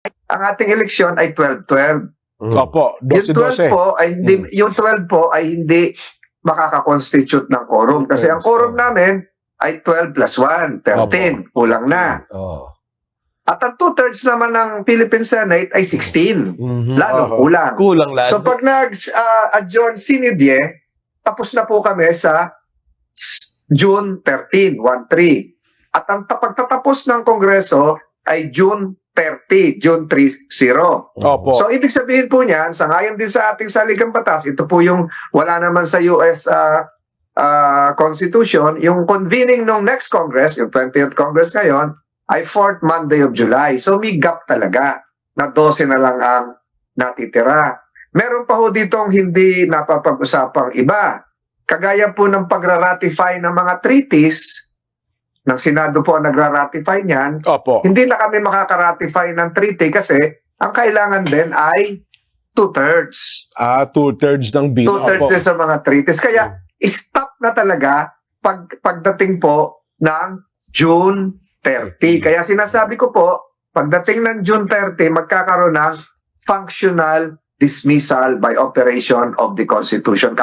ang ating eleksyon ay 12-12. Opo, Yung 12 12-12. po ay hindi yung 12 po ay hindi makaka-constitute ng quorum kasi ang quorum namin ay 12 plus 1, 13, kulang na. Oh. At ang 2/3 naman ng Philippine Senate ay 16, lalong kulang. Kulang lalo. So pag nag-adjourn sinidye, tapos na po kami sa June 13, 1-3. At ang pagtatapos ng Kongreso ay June 30, June 30. Opo. So ibig sabihin po niyan, sangayon din sa ating saligang batas, ito po yung wala naman sa US Constitution, yung convening ng next Congress, yung 20th Congress ngayon, ay 4th Monday of July. So may gap talaga na 12 na lang ang natitira. Meron pa ho ditong hindi napapag-usapang iba. Kagaya po ng pagra-ratify ng mga treaties, ng Senado po ang nagra-ratify niyan, Opo. hindi na kami makaka-ratify ng treaty kasi ang kailangan din ay 2/3. 2/3 ng bill. 2/3 din sa mga treaties. Kaya stop na talaga pagdating po ng June 30. Kaya sinasabi ko po, pagdating ng June 30, magkakaroon ng functional dismissal by operation of the Constitution.